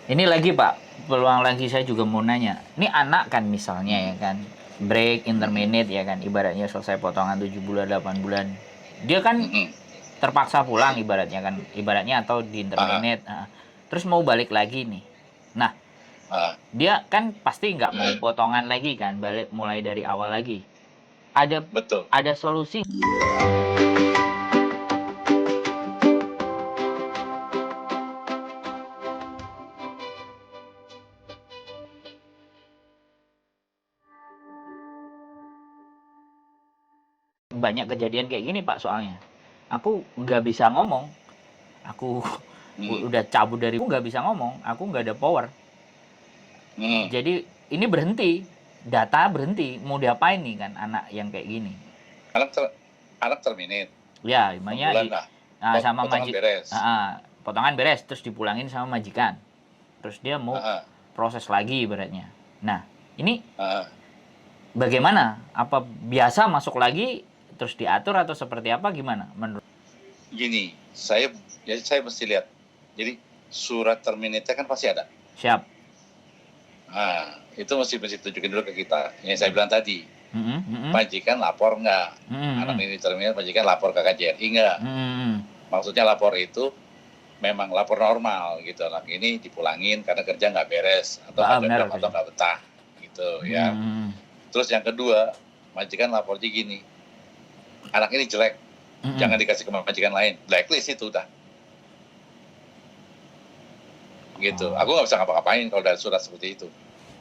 Ini lagi Pak, peluang lagi saya juga mau nanya. Ini anak kan misalnya ya kan, break Mm-mm. interminate ya kan, ibaratnya selesai potongan 7 bulan, 8 bulan. Dia kan Mm-mm. terpaksa pulang ibaratnya kan, ibaratnya atau di Ah, interminate. Nah, terus mau balik lagi nih. Nah, ah, dia kan pasti nggak mau potongan lagi kan, balik mulai dari awal lagi. Ada betul. ada solusi. Banyak kejadian kayak gini Pak soalnya. Aku nggak bisa ngomong. Aku Mm. udah cabut dari nggak bisa ngomong. Aku nggak ada power. Mm. Jadi ini berhenti, data berhenti. Mau diapain nih kan anak yang kayak gini? Anak ter anak terminate Ya, 6 emangnya bulan lah. sama Potongan beres. potongan beres terus dipulangin sama majikan. Terus dia mau Ah, proses lagi ibaratnya. Nah, ini ah, ah. bagaimana? Apa biasa masuk lagi terus diatur atau seperti apa gimana menurut? Gini, saya mesti lihat. Jadi surat terminate kan pasti ada. Siap. Itu mesti tunjukin dulu ke kita. Yang saya bilang tadi, Mm -mm, mm -mm, majikan lapor nggak? mm -mm, Anak ini terminate, majikan lapor ke KJRI nggak? mm -mm. Maksudnya lapor itu memang lapor normal gitu, anak ini dipulangin karena kerja nggak beres atau Ah, ada benar job atau kerja. nggak betah gitu Mm ya. -mm, Terus yang kedua, majikan lapornya gini, anak ini jelek, mm -mm. jangan dikasih ke majikan lain, blacklist itu udah gitu. Oh, Aku nggak bisa ngapa-ngapain kalau ada surat seperti itu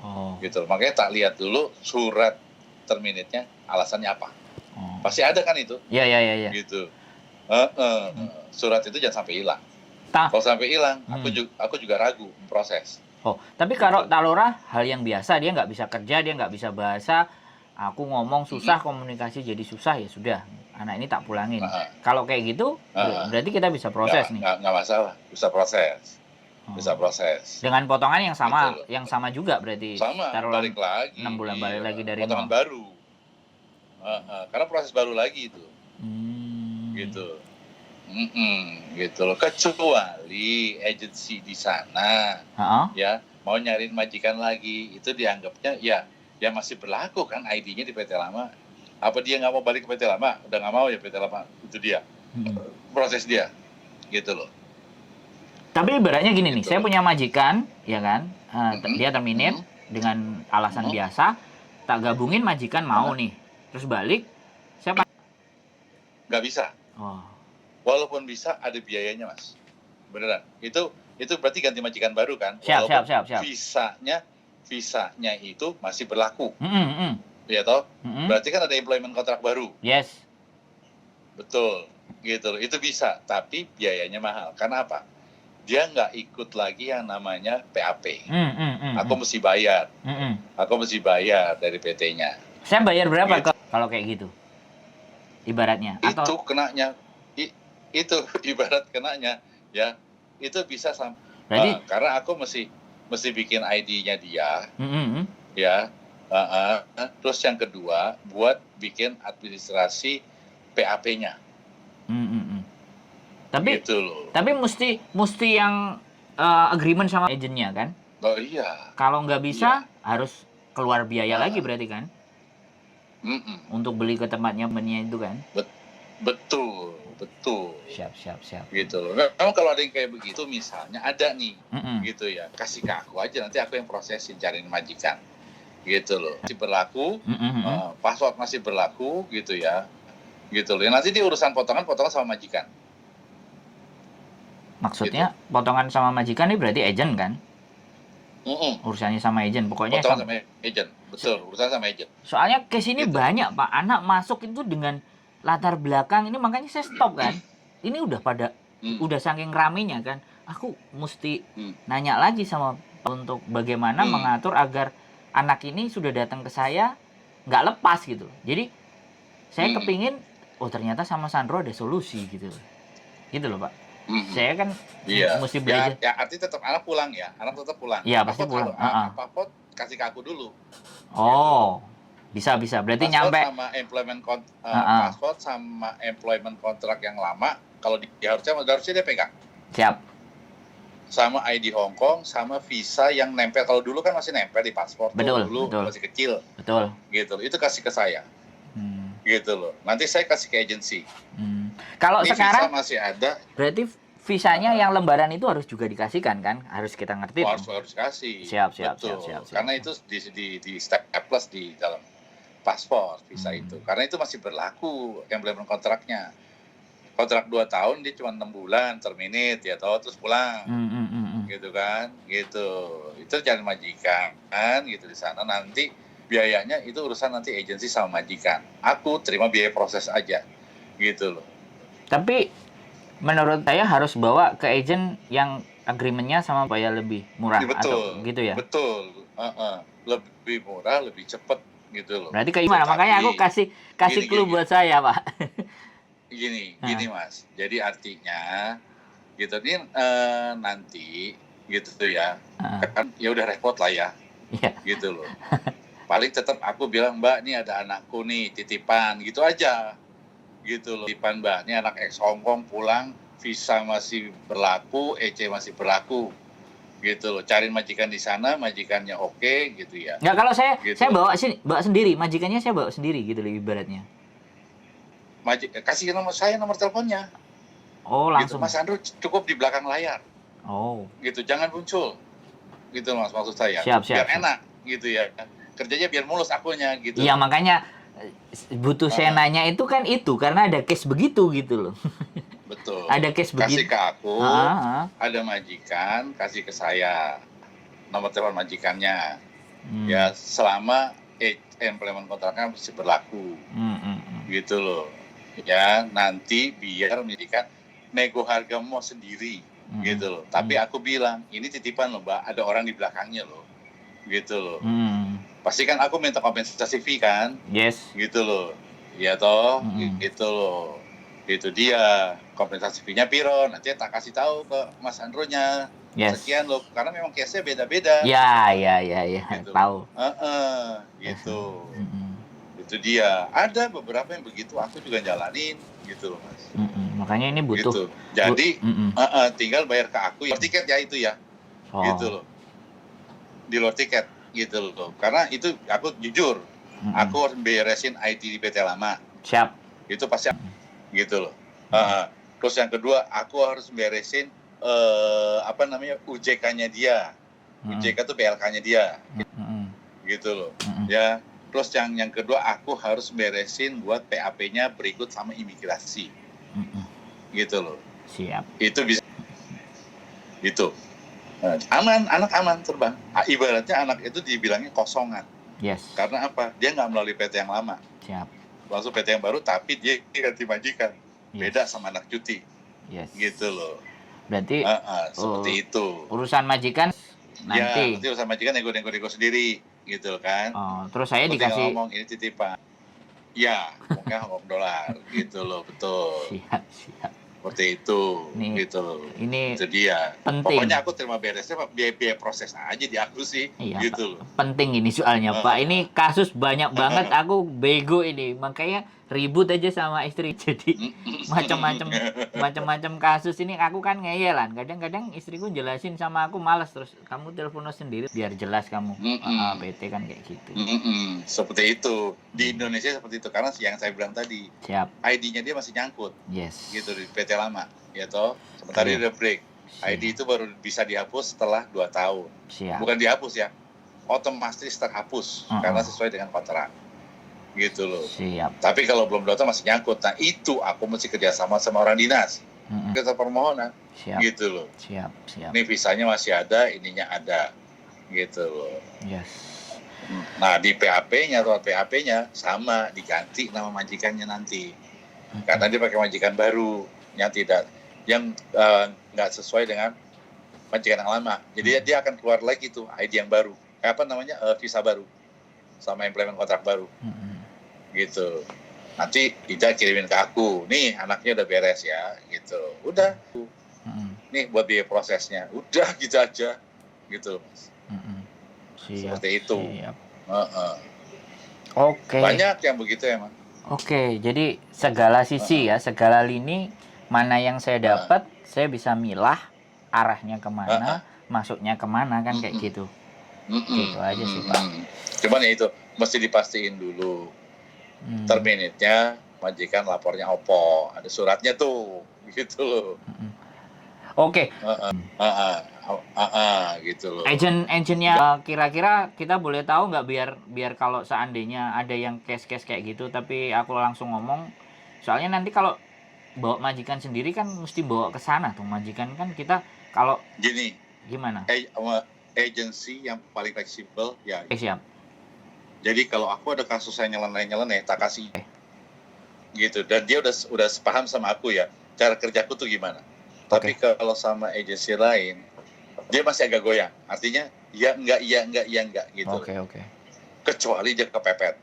oh, gitu. Makanya tak lihat dulu surat terminate-nya alasannya apa, oh. pasti ada kan itu Ya, ya, ya, ya. gitu. Surat itu jangan sampai hilang. Ta Kalau sampai hilang, hmm. aku juga ragu proses. Oh, tapi kalau Gitu. Talora hal yang biasa, dia nggak bisa kerja, dia nggak bisa bahasa, aku ngomong Mm-mm. susah, komunikasi jadi susah, ya sudah, anak ini tak pulangin. Nah, Kalau kayak gitu, berarti kita bisa proses nih. nggak masalah, bisa proses, bisa Oh. Proses. Dengan potongan Gitu loh. yang sama juga berarti Sama, taruhlah balik lagi, 6 bulan balik lagi iya, dari potongan nol. baru. Karena proses baru lagi itu, Hmm. gitu. Gitu loh. Kecuali agensi di sana, Heeh. ya mau nyariin majikan lagi, itu dianggapnya ya masih berlaku kan ID-nya di PT Lama. Apa dia nggak mau balik ke PT Lama? Udah nggak mau ya PT Lama, itu dia Hmm. proses dia, gitu loh. Tapi ibaratnya gini nih, Gitu saya loh. punya majikan, ya kan, Mm-mm. dia terminate Mm-mm. dengan alasan Mm-mm. biasa, tak gabungin majikan mau Nah, nih, terus balik, saya nggak bisa. oh, Walaupun bisa, ada biayanya mas, beneran. Itu berarti ganti majikan baru kan, siap, siap, walaupun siap, siap. visanya itu masih berlaku, Mm-mm, ya toh. mm-mm. Berarti kan ada employment kontrak baru. Yes. Betul, gitu loh. Itu bisa, tapi biayanya mahal. Karena apa? Dia nggak ikut lagi yang namanya PAP. Aku mesti bayar. Aku mesti bayar dari PT-nya. Saya bayar berapa Gitu. kalau kayak gitu? Ibaratnya atau Itu kenanya, itu ibarat kenanya, ya. Itu bisa berarti karena aku mesti bikin ID-nya dia, mm-mm, ya. Terus yang kedua, buat bikin administrasi PAP-nya. mm-mm. Tapi Gitu loh. mesti yang agreement sama agentnya kan? Oh iya. Kalau nggak bisa Iya. harus keluar biaya lagi Nah, berarti kan? mm-mm. Untuk beli ke tempatnya itu kan? Betul, betul. Siap, siap, siap. Gitu loh. Memang kalau ada yang kayak begitu, misalnya ada nih, Mm-mm. gitu ya, kasih ke aku aja, nanti aku yang prosesin, cariin majikan. Gitu loh. Masih berlaku, Mm-mm. password masih berlaku, gitu ya. Gitu loh. Nanti di urusan potongan sama majikan. Maksudnya Gitu. potongan sama majikan ini berarti agent kan? Mm-mm. Urusannya sama agent, pokoknya Potongan sama agent. Betul, urusan sama agent. soalnya case ini Gitu. banyak Pak, anak masuk itu dengan latar belakang ini, makanya saya stop kan. Ini udah pada udah saking ramenya kan. Aku mesti nanya lagi sama untuk bagaimana mengatur agar anak ini sudah datang ke saya nggak lepas gitu. Jadi saya kepingin, oh ternyata sama Sandro ada solusi gitu loh Pak. Saya kan Iya. mesti belajar. Ya, artinya tetap anak pulang ya. Anak tetap pulang. Iya pasti pulang. Apa kasih ke aku dulu. Oh, gitu. Bisa. Berarti Password nyampe sama password sama employment kontrak yang lama, kalau dia harusnya dia pegang. Siap. sama ID Hong Kong, sama visa yang nempel. Kalau dulu kan masih nempel di paspor. Betul, dulu betul. masih kecil. Betul. Gitu loh. Itu kasih ke saya. Gitu loh. Nanti saya kasih ke agensi. Kalau ini sekarang visa masih ada. Berarti visanya yang lembaran itu harus juga dikasihkan kan? Harus kita ngerti. Harus kasih. Siap. Karena itu di step plus di dalam paspor visa itu. Karena itu masih berlaku employment kontraknya. Kontrak 2 tahun dia cuma 6 bulan terminate ya toh, terus pulang. Gitu kan, gitu. Itu jangan majikan kan, gitu di sana. Nanti biayanya itu urusan nanti agensi sama majikan. Aku terima biaya proses aja, gitu loh. Tapi menurut saya harus bawa ke agent yang agreementnya sama supaya lebih murah. Betul, atau gitu ya. Betul, lebih murah, lebih cepat gitu loh. Berarti kayak gimana? Makanya aku kasih clue buat saya, Pak. Gini Mas. Jadi artinya gitu nih nanti gitu tuh ya. Kan ya udah repot lah ya. Gitu loh. Paling tetap aku bilang, Mbak, ini ada anakku nih titipan gitu aja. Gitu loh. Titipan Mbak, ini anak ex Hong Kong pulang, visa masih berlaku, EC masih berlaku. Gitu loh. Cariin majikan di sana, majikannya oke gitu ya. Nggak, kalau saya gitu. Saya bawa sendiri, majikannya saya bawa sendiri gitu loh ibaratnya. Kasih nomor teleponnya. Oh, langsung. Gitu, Mas Andrew cukup di belakang layar. Oh. Gitu, jangan muncul. Gitu Mas, maksud saya. Biar enak gitu ya. Kerjanya biar mulus akunya gitu. Iya, makanya butuh saya nanya itu kan itu karena ada case begitu gitu loh. Betul. Ada case begitu. Kasih ke aku, ada majikan, kasih ke saya nomor telepon majikannya. Ya, selama employment kontraknya masih berlaku. Gitu loh. Ya, nanti biar majikan nego harga mau sendiri. Gitu loh. Tapi aku bilang, ini titipan loh, Mbak, ada orang di belakangnya loh. Gitu loh. Pasti kan aku minta kompensasi fee kan? Yes. Gitu loh. Ya toh, gitu loh. Itu dia kompensasi fee-nya piro, nanti tak kasih tahu ke Mas Andro-nya. Yes. Sekian loh, karena memang case-nya beda-beda. Ya. Gitu. Tahu. Gitu. Itu dia. Ada beberapa yang begitu, aku juga jalanin gitu loh, Mas. Makanya ini butuh. Gitu. Jadi tinggal bayar ke aku ya. Tiket ya itu ya. Gitu loh. Di luar tiket gitu loh. Karena itu aku jujur, aku harus beresin IT di PT lama. Siap. Itu pasti gitu loh. Terus yang kedua, aku harus beresin UJK-nya dia. UJK itu BLK-nya dia. Gitu loh. Ya. Terus yang kedua, aku harus beresin buat PAP-nya berikut sama imigrasi. Gitu loh. Siap. Itu bisa. Gitu. Aman, anak aman terbang. Ibaratnya anak itu dibilangnya kosongan. Yes. Karena apa? Dia nggak melalui PT yang lama. Siap. Langsung PT yang baru, tapi dia ganti majikan. Beda sama anak cuti. Yes. Gitu loh. Berarti seperti itu. Urusan majikan nanti. Ya, nanti urusan majikan nego-nego sendiri, gitu kan. Terus saya dikasih. Ngomong ini titipan. Ya, mungkin Hong dolar, gitu loh, betul. Siap. Seperti itu, gitu. Ini itu dia. Penting. Pokoknya aku terima beresnya biaya proses aja di aku sih, gitu loh. Penting ini soalnya, Pak. Ini kasus banyak banget, aku bego ini. Makanya ribut aja sama istri. Jadi macam-macam kasus ini aku kan ngeyelan. Kadang-kadang istriku jelasin sama aku males, terus kamu telepon sendiri biar jelas kamu. PT kan kayak gitu. Seperti itu. Di Indonesia seperti itu karena yang saya bilang tadi. Siap. ID-nya dia masih nyangkut. Yes. Gitu di PT lama, ya toh. Sementara dia udah break. ID itu baru bisa dihapus setelah 2 tahun. Siap. Bukan dihapus ya. Otomatis terhapus karena sesuai dengan kontrak. Gitu loh. Siap. Tapi kalau belum 2 tahun masih nyangkut. Nah, itu aku mesti kerjasama sama orang dinas. Kita permohonan. Siap. Gitu loh. Siap. Ini visanya masih ada, ininya ada. Gitu loh. Yes. Nah, di PAP-nya atau PAP-nya sama diganti nama majikannya nanti. Karena dia pakai majikan baru yang nggak sesuai dengan majikan yang lama. Jadi dia akan keluar lagi tuh ID yang baru. Visa baru sama implement kontrak baru. Gitu. Nanti Ida kirimin ke aku. Nih, anaknya udah beres ya, gitu. Udah. Nih buat biaya prosesnya. Udah gitu aja. Gitu, Mas. Siap. Seperti itu. Oke. Banyak yang begitu emang. Oke, jadi segala sisi ya, segala lini mana yang saya dapat, saya bisa milah arahnya kemana, masuknya kemana kan kayak gitu. Gitu aja sih Pak. Cuman ya itu mesti dipastiin dulu. Terminitnya majikan lapornya opo, ada suratnya tuh, gitu loh. Oke. Gitu loh. Agentnya kira-kira kita boleh tahu nggak biar kalau seandainya ada yang case-case kayak gitu, tapi aku langsung ngomong, soalnya nanti kalau bawa majikan sendiri kan mesti bawa ke sana tuh majikan kan kita kalau gini gimana? Agensi yang paling fleksibel ya. Siap. Jadi kalau aku ada kasus saya nyeleneh, tak kasih. Gitu. Dan dia udah sepaham sama aku ya, cara kerjaku tuh gimana. Tapi kalau sama agensi lain, dia masih agak goyang. Artinya, ya enggak gitu. Oke. Kecuali dia kepepet.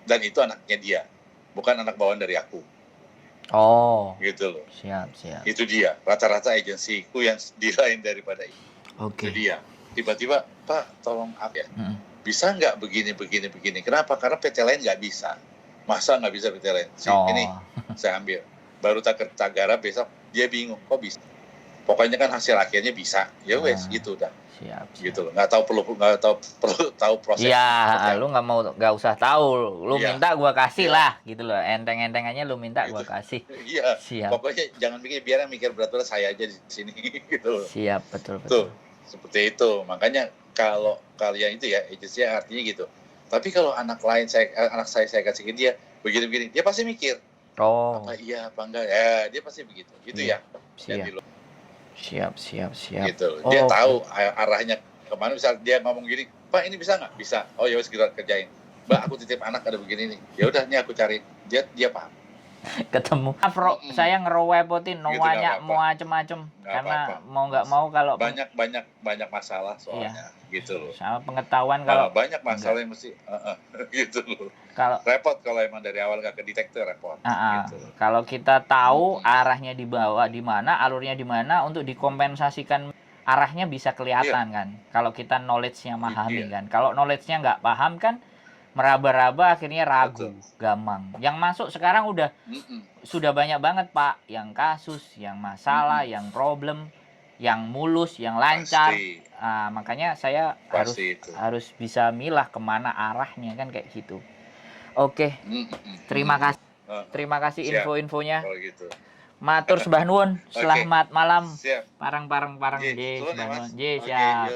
Dan itu anaknya dia, bukan anak bawaan dari aku. Oh. Gitu loh. Siap. Itu dia. Rata-rata agensiku yang di lain daripada itu. Itu dia. Tiba-tiba, Pak, tolong up ya. Bisa nggak begini. Kenapa? Karena PT lain nggak bisa. Masa nggak bisa PT lain? Ini saya ambil. Baru tak garap besok, dia bingung. Kok bisa? Pokoknya kan hasil akhirnya bisa. Ya wes, gitu dah. Siap. Gitu loh. Nggak perlu tahu proses. Iya, lu nggak usah tahu. Lu minta gua kasih lah, gitu loh. Enteng-entengannya lu minta gua kasih. Iya. Siap. Pokoknya jangan biar yang mikir berat-berat, saya aja di sini. Gitu loh. Siap, betul. Tuh, seperti itu. Makanya kalau kalian itu ya, agensi artinya gitu. Tapi kalau anak saya kasih ke dia begini, dia pasti mikir. Apa iya, apa enggak? Ya, dia pasti begitu. Gitu ya. Siap. Gitu. Dia tahu arahnya kemana. Misal dia ngomong gini, Pak ini bisa nggak? Bisa. Oh ya wes kita kerjain. Mbak aku titip anak ada begini nih. Ya udah nih aku cari. Dia paham. Ketemu. Saya ngerepotin, nanya mau macem-macem karena mau nggak mau kalau banyak masalah soalnya, gitu loh. Sama pengetahuan kalau banyak masalah yang mesti gitu loh. Kalau repot kalau emang dari awal nggak kedetektor repot. Gitu. Kalau kita tahu arahnya dibawa di mana, alurnya di mana, untuk dikompensasikan arahnya bisa kelihatan kan. Kalau kita knowledge-nya memahami kan. Kalau knowledge-nya nggak paham kan, meraba-raba akhirnya ragu, gampang. Yang masuk sekarang sudah banyak banget Pak, yang kasus, yang masalah, yang problem, yang mulus, yang lancar. Makanya saya harus bisa milah kemana arahnya kan kayak gitu. Oke. Terima kasih info-infonya. Gitu. Matur sembah nuwun. Selamat malam. Siap. Parang. Nggih, sembah nuwun. Nggih, siap.